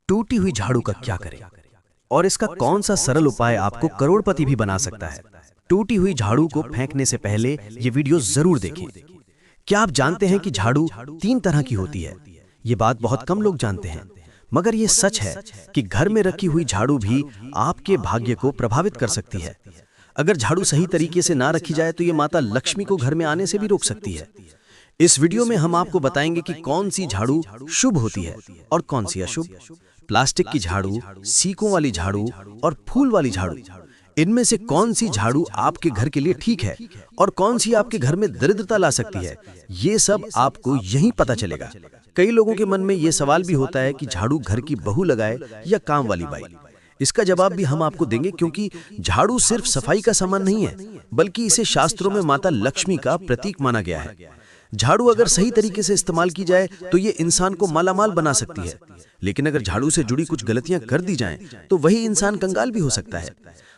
टूटी हुई झाड़ू का क्या करें और इसका कौन सा सरल उपाय आपको करोड़पति भी बना सकता है। टूटी हुई झाड़ू को फेंकने से पहले ये वीडियो जरूर देखें। क्या आप जानते हैं कि झाड़ू 3 तरह की होती है? ये बात बहुत कम लोग जानते हैं, मगर ये सच है कि घर में रखी हुई झाड़ू भी आपके भाग्य को प्रभावित कर सकती है। अगर झाड़ू सही तरीके से ना रखी जाए तो ये माता लक्ष्मी को घर में आने से भी रोक सकती है। इस वीडियो में हम आपको बताएंगे कि कौन सी झाड़ू शुभ होती है और कौन सी अशुभ। प्लास्टिक की झाड़ू, सीकों वाली झाड़ू और फूल वाली झाड़ू, इनमें से कौन सी झाड़ू आपके घर के लिए ठीक है और कौन सी आपके घर में दरिद्रता ला सकती है, ये सब आपको यहीं पता चलेगा। कई लोगों के मन में ये सवाल भी होता है कि झाड़ू घर की बहू लगाए या काम वाली बाई। इसका जवाब भी हम आपको देंगे, क्योंकि झाड़ू सिर्फ सफाई का सामान नहीं है, बल्कि इसे शास्त्रों में माता लक्ष्मी का प्रतीक माना गया है। झाड़ू अगर सही तरीके से इस्तेमाल की जाए तो ये इंसान को मालामाल बना सकती है, लेकिन अगर झाड़ू से जुड़ी कुछ गलतियां कर दी जाएं तो वही इंसान कंगाल भी हो सकता है।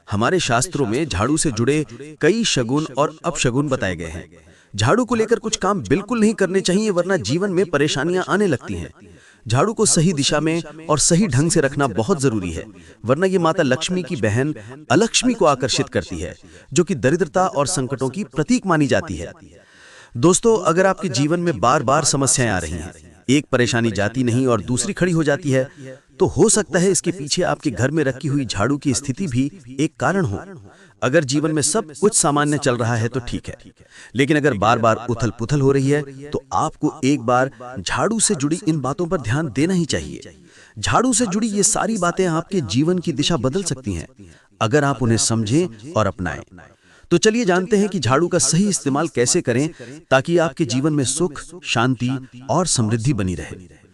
हमारे शास्त्रों में झाड़ू से जुड़े कई शगुन और अपशगुन बताए गए हैं। झाड़ू को लेकर कुछ काम बिल्कुल नहीं करने चाहिए, वरना जीवन में परेशानियां आने लगती हैं। झाड़ू को सही दिशा में और सही ढंग से रखना बहुत जरूरी है, वरना ये माता लक्ष्मी की बहन अलक्ष्मी को आकर्षित करती है, जो कि दरिद्रता और संकटों की प्रतीक मानी जाती है। दोस्तों, अगर आपके जीवन में बार बार समस्याएं आ रही हैं, एक परेशानी जाती नहीं और दूसरी खड़ी हो जाती है, तो हो सकता है इसके पीछे आपके घर में रखी हुई झाड़ू की स्थिति भी एक कारण हो। अगर जीवन में सब कुछ सामान्य चल रहा है तो ठीक है, लेकिन अगर बार बार उथल पुथल हो रही है तो आपको एक बार झाड़ू से जुड़ी इन बातों पर ध्यान देना ही चाहिए। झाड़ू से जुड़ी ये सारी बातें आपके जीवन की दिशा बदल सकती हैं, अगर आप उन्हें समझें और अपनाएं। तो चलिए जानते हैं कि झाड़ू का सही इस्तेमाल कैसे करें ताकि आपके जीवन में सुख, शांति और समृद्धि बनी रहे।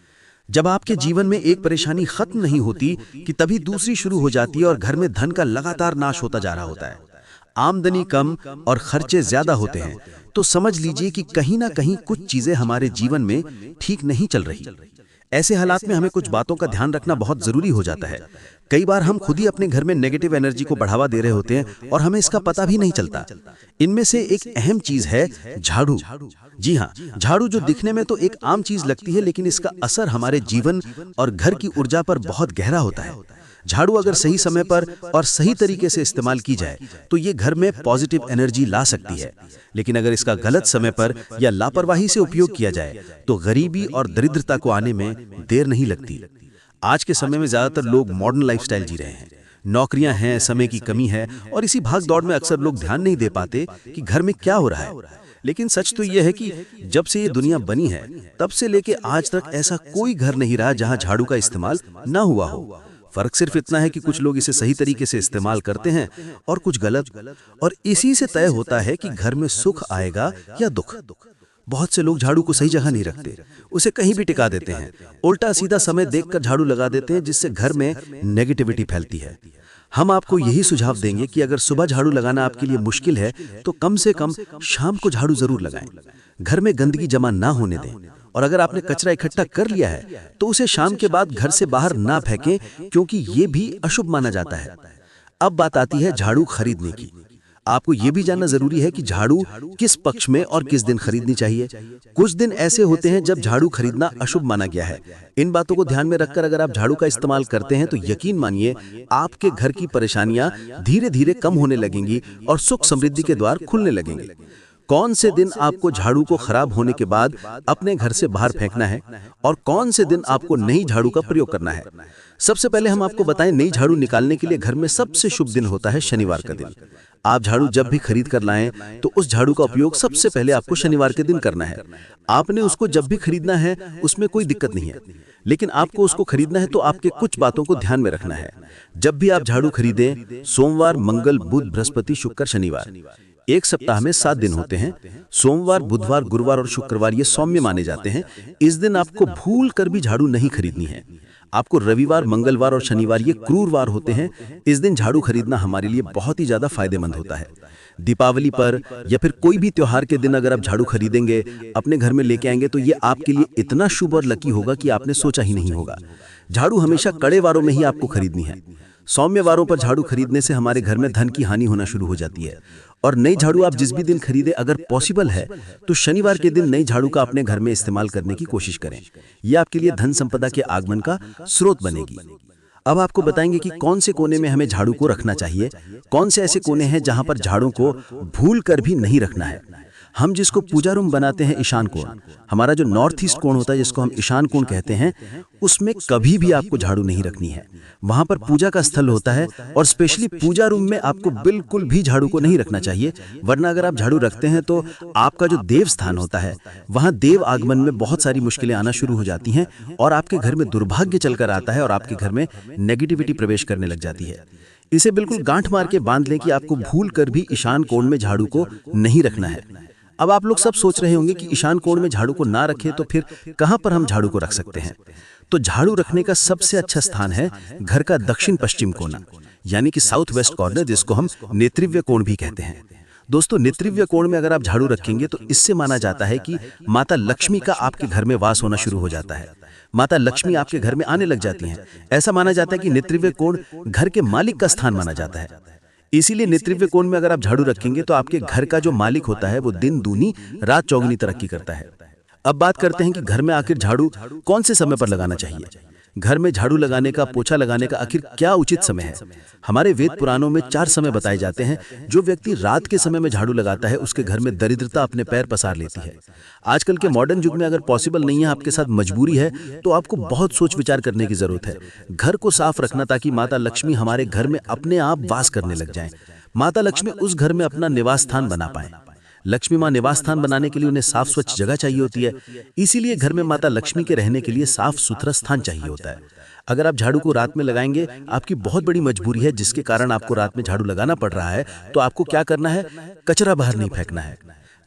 जब आपके जीवन में एक परेशानी खत्म नहीं होती कि तभी दूसरी शुरू हो जाती है और घर में धन का लगातार नाश होता जा रहा होता है। आमदनी कम और खर्चे ज्यादा होते हैं, तो समझ लीजिए कि कहीं ना कहीं कुछ चीजें हमारे जीवन में ठीक नहीं चल रही। ऐसे हालात में हमें कुछ बातों का ध्यान रखना बहुत जरूरी हो जाता है। कई बार हम खुद ही अपने घर में नेगेटिव एनर्जी को बढ़ावा दे रहे होते हैं और हमें इसका पता भी नहीं चलता। इनमें से एक अहम चीज है झाड़ू। जी हाँ, झाड़ू जो दिखने में तो एक आम चीज लगती है, लेकिन इसका असर हमारे जीवन और घर की ऊर्जा पर बहुत गहरा होता है। झाड़ू अगर सही समय पर और सही तरीके से इस्तेमाल की जाए तो ये घर में पॉजिटिव एनर्जी ला सकती है, लेकिन अगर इसका गलत समय पर या लापरवाही से उपयोग किया जाए तो गरीबी और दरिद्रता को आने में देर नहीं लगती। आज के समय में ज्यादातर लोग मॉडर्न लाइफस्टाइल जी रहे हैं। नौकरियां हैं, समय की कमी है और इसी भाग दौड़ में अक्सर लोग ध्यान नहीं दे पाते कि घर में क्या हो रहा है। लेकिन सच तो यह है कि जब से ये दुनिया बनी है तब से लेके आज तक ऐसा कोई घर नहीं रहा जहां झाड़ू का इस्तेमाल ना हुआ हो। फर्क सिर्फ इतना है कि कुछ लोग इसे सही तरीके से इस्तेमाल करते हैं और कुछ गलत, और इसी से तय होता है कि घर में सुख आएगा या दुख। बहुत से लोग झाड़ू को सही जगह नहीं रखते, उसे कहीं भी टिका देते हैं, उल्टा सीधा समय देखकर झाड़ू लगा देते हैं, जिससे घर में नेगेटिविटी फैलती है। हम आपको यही सुझाव देंगे कि अगर सुबह झाड़ू लगाना आपके लिए मुश्किल है तो कम से कम शाम को झाड़ू जरूर लगाएं। घर में गंदगी जमा ना होने दें, और अगर आपने कचरा इकट्ठा कर लिया है तो उसे शाम के बाद घर से बाहर ना फेंकें, क्योंकि ये भी अशुभ माना जाता है। अब बात आती है झाड़ू खरीदने की। आपको ये भी जानना जरूरी है कि झाड़ू किस पक्ष में और किस दिन खरीदनी चाहिए। कुछ दिन ऐसे होते हैं जब झाड़ू खरीदना अशुभ माना गया है। इन बातों को ध्यान में रखकर अगर आप झाड़ू का इस्तेमाल करते हैं तो यकीन मानिए आपके घर की परेशानियां धीरे धीरे कम होने लगेंगी और सुख समृद्धि के द्वार खुलने लगेंगे। कौन से दिन आपको झाड़ू को खराब होने के बाद अपने घर से बाहर फेंकना है और कौन से दिन आपको नई झाड़ू का प्रयोग करना है। सबसे पहले हम आपको बताएं, नई झाड़ू निकालने के लिए घर में सबसे शुभ दिन होता है शनिवार का दिन। आप झाड़ू जब भी खरीद कर लाएं तो उस झाड़ू का उपयोग सबसे पहले आपको शनिवार के दिन करना है। आपने उसको जब भी खरीदना है उसमें कोई दिक्कत नहीं है, लेकिन आपको उसको खरीदना है तो आपके कुछ बातों को ध्यान में रखना है। जब भी आप झाड़ू खरीदें, सोमवार, मंगल, बुध, बृहस्पति, शुक्र, शनिवार, एक सप्ताह में 7 दिन होते हैं। सोमवार, बुधवार, गुरुवार और शुक्रवार ये सौम्य माने जाते हैं। इस दिन आपको भूल कर भी झाड़ू नहीं खरीदनी है। आपको रविवार, मंगलवार और शनिवार ये क्रूर वार होते हैं। इस दिन झाड़ू खरीदना हमारे लिए बहुत ही ज्यादा फायदेमंद होता है। दीपावली पर या फिर कोई भी त्योहार के दिन अगर आप झाड़ू खरीदेंगे, अपने घर में लेके आएंगे, तो ये आपके लिए इतना शुभ और लकी होगा कि आपने सोचा ही नहीं होगा। झाड़ू हमेशा कड़े वारों में ही आपको खरीदनी है। सौम्य वारों पर झाड़ू खरीदने से हमारे घर में धन की हानि होना शुरू हो जाती है और नई झाड़ू आप जिस भी दिन खरीदे, अगर पॉसिबल है तो शनिवार के दिन नई झाड़ू का अपने घर में इस्तेमाल करने की कोशिश करें। यह आपके लिए धन संपदा के आगमन का स्रोत बनेगी। अब आपको बताएंगे कि कौन से कोने में हमें झाड़ू को रखना चाहिए, कौन से ऐसे कोने हैं जहां पर झाड़ू को भूल कर भी नहीं रखना है। हम जिसको पूजा रूम बनाते हैं, ईशान कोण, हमारा जो नॉर्थ ईस्ट कोण होता है जिसको हम ईशान कोण कहते हैं, उसमें कभी भी आपको झाड़ू नहीं रखनी है। वहां पर पूजा का स्थल होता है और स्पेशली पूजा रूम में आपको बिल्कुल भी झाड़ू को नहीं रखना चाहिए, वरना अगर आप झाड़ू रखते हैं तो आपका जो देव स्थान होता है वहां देव आगमन में बहुत सारी मुश्किलें आना शुरू हो जाती हैं और आपके घर में दुर्भाग्य चलकर आता है और आपके घर में नेगेटिविटी प्रवेश करने लग जाती है। इसे बिल्कुल गांठ मार के बांध लें कि आपको भूल कर भी ईशान कोण में झाड़ू को नहीं रखना है। अब आप लोग सब सोच रहे होंगे कि ईशान कोण में झाड़ू को ना रखें तो फिर कहां पर हम झाड़ू को रख सकते हैं। तो झाड़ू रखने का सबसे अच्छा स्थान है घर का दक्षिण पश्चिम कोना, यानी कि साउथ वेस्ट कॉर्नर, जिसको हम नेतृव्य कोण भी कहते हैं। दोस्तों, नेतृव्य कोण में अगर आप झाड़ू रखेंगे तो इससे माना जाता है कि माता लक्ष्मी का आपके घर में वास होना शुरू हो जाता है। माता लक्ष्मी आपके घर में आने लग जाती हैं। ऐसा माना जाता है कि नेतृव्य कोण घर के मालिक का स्थान माना जाता है। इसीलिए नेतृव्य कोण में अगर आप झाड़ू रखेंगे तो आपके घर का जो मालिक होता है वो दिन दूनी रात चौगुनी तरक्की करता है। अब बात करते हैं कि घर में आखिर झाड़ू कौन से समय पर लगाना चाहिए। घर में झाड़ू लगाने का, पोछा लगाने का आखिर क्या उचित समय है। हमारे वेद पुराणों में 4 समय बताए जाते हैं। जो व्यक्ति रात के समय में झाड़ू लगाता है उसके घर में दरिद्रता अपने पैर पसार लेती है। आजकल के मॉडर्न युग में अगर पॉसिबल नहीं है, आपके साथ मजबूरी है, तो आपको बहुत सोच विचार करने की जरूरत है। घर को साफ रखना ताकि माता लक्ष्मी हमारे घर में अपने आप वास करने लग जाएं। माता लक्ष्मी उस घर में अपना निवास स्थान बना पाए। लक्ष्मी माँ निवास स्थान बनाने के लिए उन्हें साफ स्वच्छ जगह चाहिए होती है। इसीलिए घर में माता लक्ष्मी के रहने के लिए साफ सुथरा स्थान चाहिए होता है। अगर आप झाड़ू को रात में लगाएंगे, आपकी बहुत बड़ी मजबूरी है जिसके कारण आपको रात में झाड़ू लगाना पड़ रहा है, तो आपको क्या करना है, कचरा बाहर नहीं फेंकना है।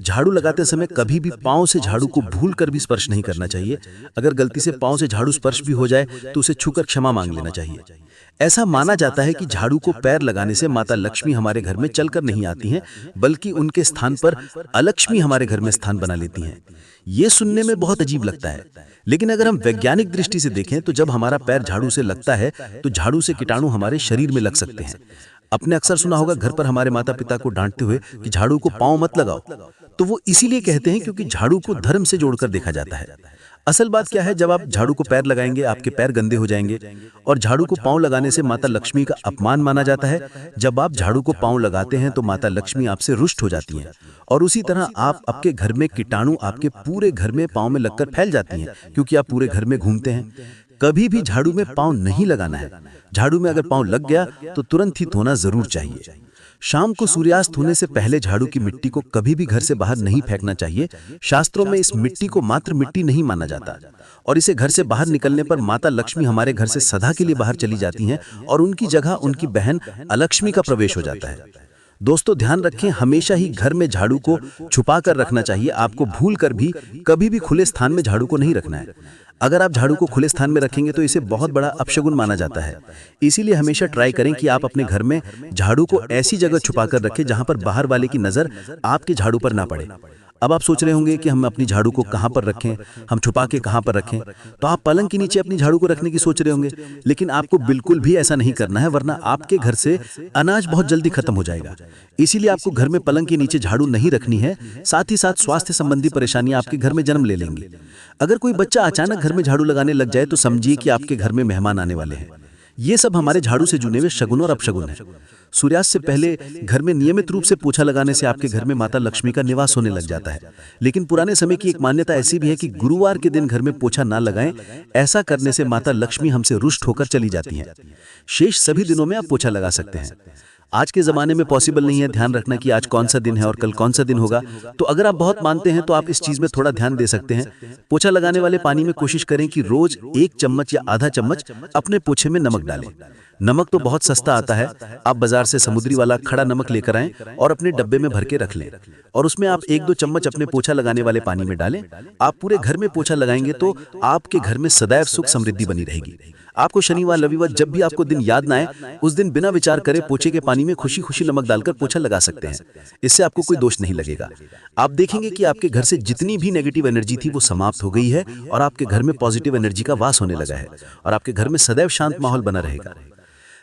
झाड़ू लगाते समय कभी भी पांव से झाड़ू को भूल कर भी स्पर्श नहीं करना चाहिए। अगर गलती से पांव से झाड़ू स्पर्श भी हो जाए तो उसे छूकर क्षमा मांग लेना चाहिए। ऐसा माना जाता है कि झाड़ू को पैर लगाने से माता लक्ष्मी हमारे घर में चलकर नहीं आती हैं, बल्कि उनके स्थान पर अलक्ष्मी हमारे घर में स्थान बना लेती हैं। ये सुनने में बहुत अजीब लगता है, लेकिन अगर हम वैज्ञानिक दृष्टि से देखें तो जब हमारा पैर झाड़ू से लगता है तो झाड़ू से कीटाणु हमारे शरीर में लग सकते हैं। आपने अक्सर सुना होगा घर पर हमारे माता पिता को डांटते हुए कि झाड़ू को पांव मत लगाओ, तो वो इसीलिए कहते हैं क्योंकि झाड़ू को धर्म से जोड़कर देखा जाता है। असल बात क्या है, जब आप झाड़ू को पैर लगाएंगे आपके पैर गंदे हो जाएंगे और झाड़ू को पांव लगाने से माता लक्ष्मी का अपमान माना जाता है। जब आप झाड़ू को पांव लगाते हैं तो माता लक्ष्मी आपसे रुष्ट हो जाती हैं और उसी तरह आप आपके घर में कीटाणु आपके पूरे घर में पांव में लगकर फैल जाती हैं, क्योंकि आप पूरे घर में घूमते हैं। कभी भी झाड़ू में पांव नहीं लगाना है। झाड़ू में अगर पांव लग गया तो तुरंत ही धोना जरूर चाहिए। शाम को सूर्यास्त होने से पहले झाड़ू की मिट्टी को कभी भी घर से बाहर नहीं फेंकना चाहिए। शास्त्रों में इस मिट्टी को मात्र मिट्टी नहीं माना जाता और इसे घर से बाहर निकलने पर माता लक्ष्मी हमारे घर से सदा के लिए बाहर चली जाती हैं और उनकी जगह उनकी बहन अलक्ष्मी का प्रवेश हो जाता है। दोस्तों, ध्यान रखें, हमेशा ही घर में झाड़ू को छुपा कर रखना चाहिए। आपको भूल कर भी कभी भी खुले स्थान में झाड़ू को नहीं रखना है। अगर आप झाड़ू को खुले स्थान में रखेंगे तो इसे बहुत बड़ा अपशगुन माना जाता है। इसीलिए हमेशा ट्राई करें कि आप अपने घर में झाड़ू को ऐसी जगह छुपा कर रखें जहां पर बाहर वाले की नजर आपके झाड़ू पर ना पड़े। अब आप सोच रहे होंगे कि हम अपनी झाड़ू को कहां पर रखें, हम छुपा के कहां पर रखें। तो आप पलंग के नीचे अपनी झाड़ू को रखने की सोच रहे होंगे, लेकिन आपको बिल्कुल भी ऐसा नहीं करना है, वरना आपके घर से अनाज बहुत जल्दी खत्म हो जाएगा। इसीलिए आपको घर में पलंग के नीचे झाड़ू नहीं रखनी है। साथ ही साथ स्वास्थ्य संबंधी परेशानियां आपके घर में जन्म ले लेंगी। अगर कोई बच्चा अचानक घर में झाड़ू लगाने लग जाए तो समझिए कि आपके घर में मेहमान आने वाले हैं। ये सब हमारे झाड़ू से जुड़े हुए शगुन और अपशगुन है। सूर्यास्त से पहले घर में नियमित रूप से पोछा लगाने से आपके घर में माता लक्ष्मी का निवास होने लग जाता है। लेकिन पुराने समय की एक मान्यता ऐसी भी है कि गुरुवार के दिन घर में पोछा ना लगाएं। ऐसा करने से माता लक्ष्मी हमसे रुष्ट होकर चली जाती हैं। शेष सभी दिनों में आप पोछा लगा सकते हैं। आज के ज़माने में पॉसिबल नहीं है ध्यान रखना कि आज कौन सा दिन है और कल कौन सा दिन होगा। तो अगर आप बहुत मानते हैं तो आप इस चीज़ में थोड़ा ध्यान दे सकते हैं। पोछा लगाने वाले पानी में कोशिश करें कि रोज 1 चम्मच या आधा चम्मच अपने पोछे में नमक डालें। नमक तो बहुत सस्ता आता है, आप बाजार से समुद्री वाला खड़ा नमक लेकर आएं और अपने डब्बे में भर के रख लें और उसमें आप 1-2 चम्मच अपने पोछा लगाने वाले पानी में डालें। आप पूरे घर में पोछा लगाएंगे तो आपके घर में सदैव सुख समृद्धि बनी रहेगी। आपको शनिवार रविवार जब भी आपको दिन याद ना आए, उस दिन बिना विचार करे पोछे के पानी में खुशी खुशी नमक डालकर पोछा लगा सकते हैं। इससे आपको कोई दोष नहीं लगेगा। आप देखेंगे कि आपके घर से जितनी भी नेगेटिव एनर्जी थी वो समाप्त हो गई है और आपके घर में पॉजिटिव एनर्जी का वास होने लगा है और आपके घर में सदैव शांत माहौल बना रहेगा।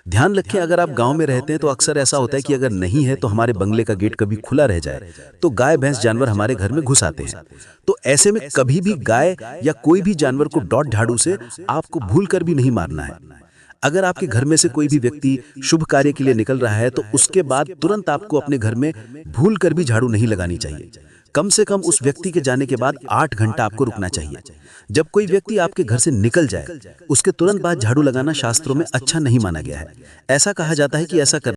ध्यान रखें, अगर आप गांव में रहते हैं तो अक्सर ऐसा होता है कि अगर नहीं है तो हमारे बंगले का गेट कभी खुला रह जाए तो गाय भैंस जानवर हमारे घर में घुस आते हैं। तो ऐसे में कभी भी गाय या कोई भी जानवर को डॉट झाड़ू से आपको भूल कर भी नहीं मारना है। अगर आपके घर में से कोई भी व्यक्ति शुभ कार्य के लिए निकल रहा है तो उसके बाद तुरंत आपको अपने घर में भूल कर भी झाड़ू नहीं लगानी चाहिए। कम से कम उस व्यक्ति के जाने के बाद 8 घंटा आपको रुकना चाहिए। जब कोई व्यक्ति आपके घर से निकल जाए उसके तुरंत बाद झाड़ू लगाना शास्त्रों में अच्छा नहीं माना गया है। ऐसा कहा जाता है कि ऐसा